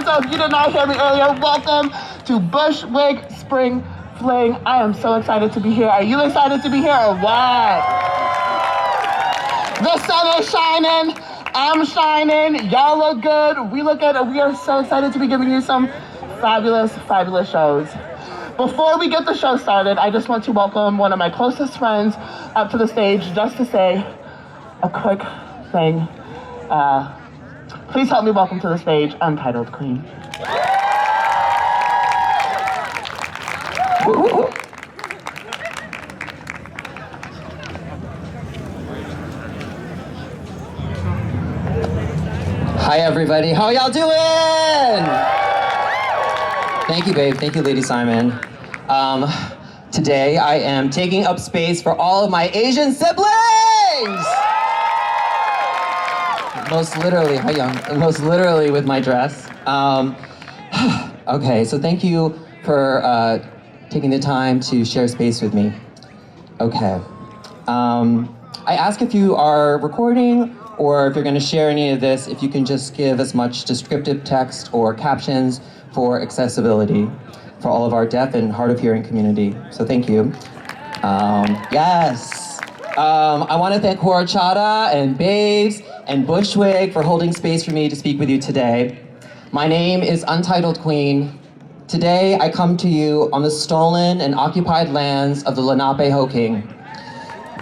so if you did not hear me earlier, welcome to Bushwig Spring Fling. I am so excited to be here. Are you excited to be here or what? The sun is shining. I'm shining. Y'all look good. We look good. We are so excited to be giving you some fabulous, fabulous shows. Before we get the show started, I just want to welcome one of my closest friends up to the stage just to say a quick thing. Please help me welcome to the stage Untitled Queen. Hi everybody, how y'all doing? Thank you, babe. Thank you, Lady Simon. Today I am taking up space for all of my Asian siblings! Most literally, hi young, most literally with my dress. Okay, so thank you for taking the time to share space with me. Okay. I ask if you are recording or if you're going to share any of this, if you can just give as much descriptive text or captions for accessibility for all of our deaf and hard of hearing community. So thank you. Yes. I want to thank Horchata and Babes and Bushwig for holding space for me to speak with you today. My name is Untitled Queen. Today I come to you on the stolen and occupied lands of the Lenape-Hoking.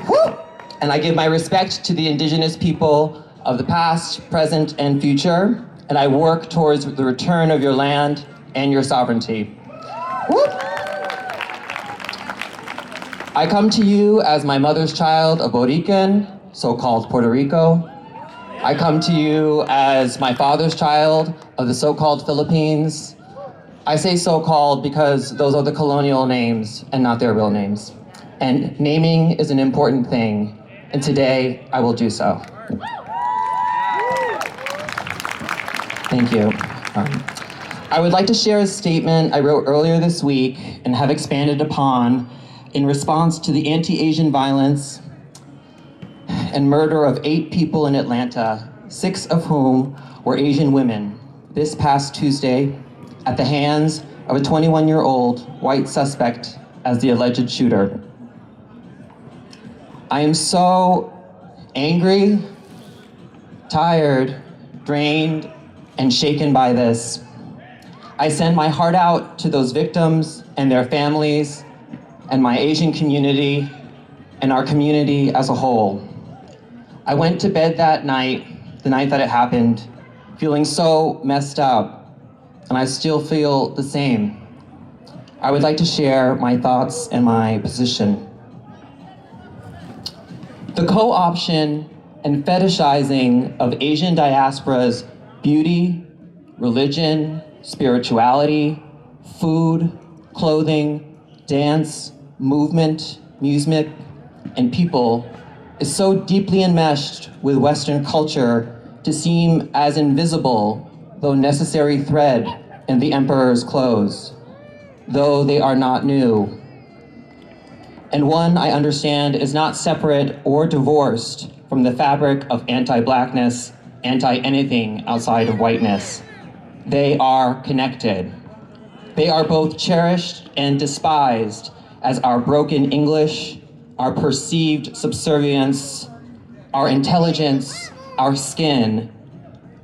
Woo! And I give my respect to the indigenous people of the past, present, and future, and I work towards the return of your land and your sovereignty. Woo! I come to you as my mother's child of Borican, so-called Puerto Rico. I come to you as my father's child of the so-called Philippines. I say so-called because those are the colonial names and not their real names. And naming is an important thing, and today I will do so. Thank you. I would like to share a statement I wrote earlier this week and have expanded upon in response to the anti-Asian violence and murder of 8 people in Atlanta, 6 of whom were Asian women, this past Tuesday at the hands of a 21-year-old white suspect as the alleged shooter. I am so angry, tired, drained, and shaken by this. I send my heart out to those victims and their families and my Asian community and our community as a whole. I went to bed that night, the night that it happened, feeling so messed up, and I still feel the same. I would like to share my thoughts and my position. The co-option and fetishizing of Asian diaspora's beauty, religion, spirituality, food, clothing, dance, movement, music, and people is so deeply enmeshed with Western culture to seem as invisible, though necessary thread in the emperor's clothes, though they are not new. And one, I understand, is not separate or divorced from the fabric of anti-blackness, anti-anything outside of whiteness. They are connected. They are both cherished and despised as our broken English, our perceived subservience, our intelligence, our skin,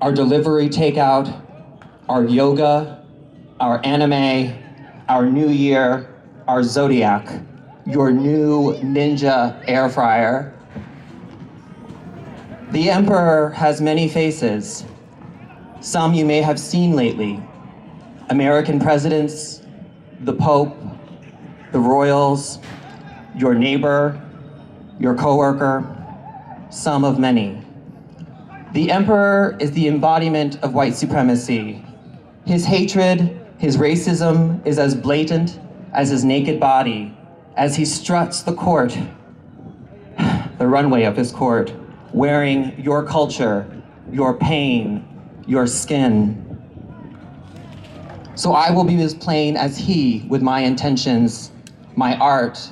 our delivery takeout, our yoga, our anime, our New Year, our Zodiac, your new ninja air fryer. The emperor has many faces. Some you may have seen lately. American presidents, the Pope, the royals, your neighbor, your coworker, some of many. The emperor is the embodiment of white supremacy. His hatred, his racism is as blatant as his naked body, as he struts the court, the runway of his court, wearing your culture, your pain, your skin. So I will be as plain as he with my intentions, my art.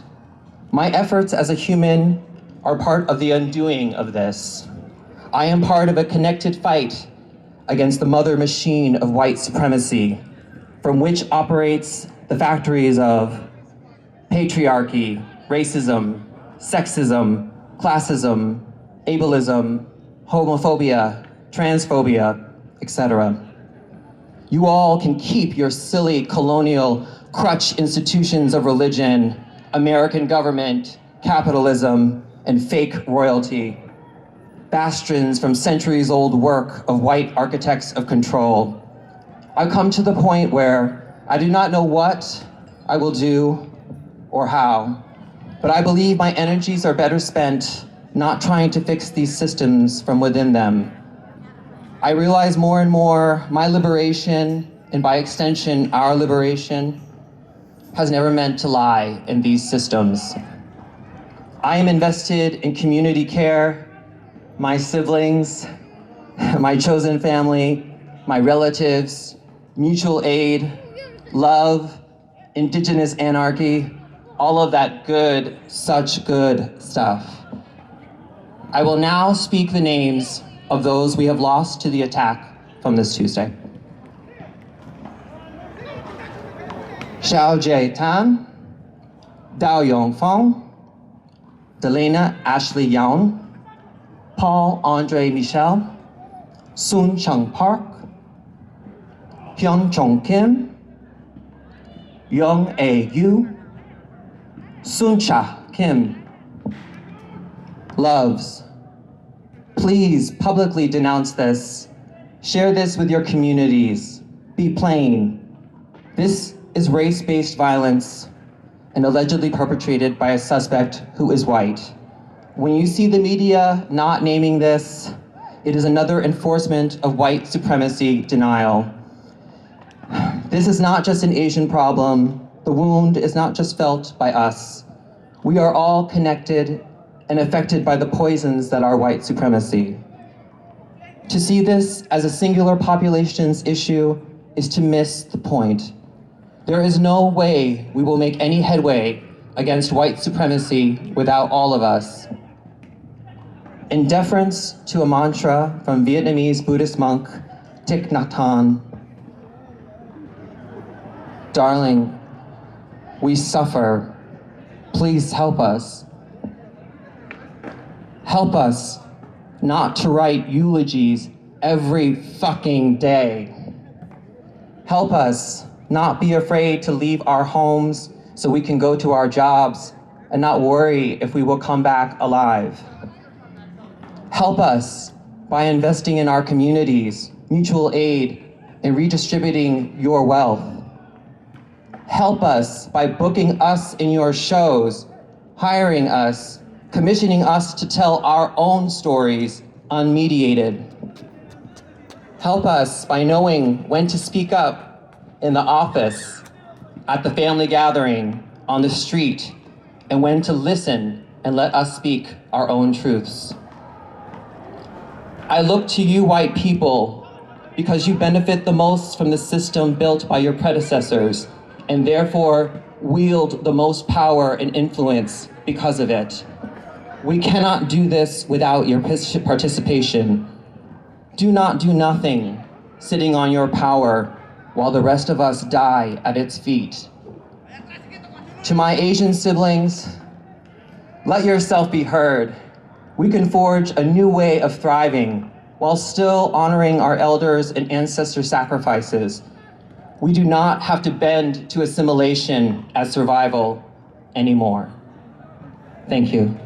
My efforts as a human are part of the undoing of this. I am part of a connected fight against the mother machine of white supremacy, from which operates the factories of patriarchy, racism, sexism, classism, ableism, homophobia, transphobia, etc. You all can keep your silly colonial crutch institutions of religion, American government, capitalism, and fake royalty, bastions from centuries-old work of white architects of control. I've come to the point where I do not know what I will do or how, but I believe my energies are better spent not trying to fix these systems from within them. I realize more and more my liberation, and by extension, our liberation, has never meant to lie in these systems. I am invested in community care, my siblings, my chosen family, my relatives, mutual aid, love, indigenous anarchy, all of that good, such good stuff. I will now speak the names of those we have lost to the attack from this Tuesday. Xiao Jie Tan, Dao Yongfeng, Delena Ashley Young, Paul Andre Michel, Sun Chung Park, Hyun Chong Kim, Young A Yu, Sun Cha Kim. Loves, please publicly denounce this. Share this with your communities. Be plain. This is race-based violence and allegedly perpetrated by a suspect who is white. When you see the media not naming this, it is another enforcement of white supremacy denial. This is not just an Asian problem. The wound is not just felt by us. We are all connected and affected by the poisons that are white supremacy. To see this as a singular population's issue is to miss the point. There is no way we will make any headway against white supremacy without all of us. In deference to a mantra from Vietnamese Buddhist monk Thich Nhat Hanh, darling, we suffer. Please help us. Help us not to write eulogies every fucking day. Help us not be afraid to leave our homes so we can go to our jobs and not worry if we will come back alive. Help us by investing in our communities, mutual aid, and redistributing your wealth. Help us by booking us in your shows, hiring us, commissioning us to tell our own stories unmediated. Help us by knowing when to speak up in the office, at the family gathering, on the street, and when to listen and let us speak our own truths. I look to you, white people, because you benefit the most from the system built by your predecessors, and therefore wield the most power and influence because of it. We cannot do this without your participation. Do not do nothing, sitting on your power, while the rest of us die at its feet. To my Asian siblings, let yourself be heard. We can forge a new way of thriving while still honoring our elders and ancestor sacrifices. We do not have to bend to assimilation as survival anymore. Thank you.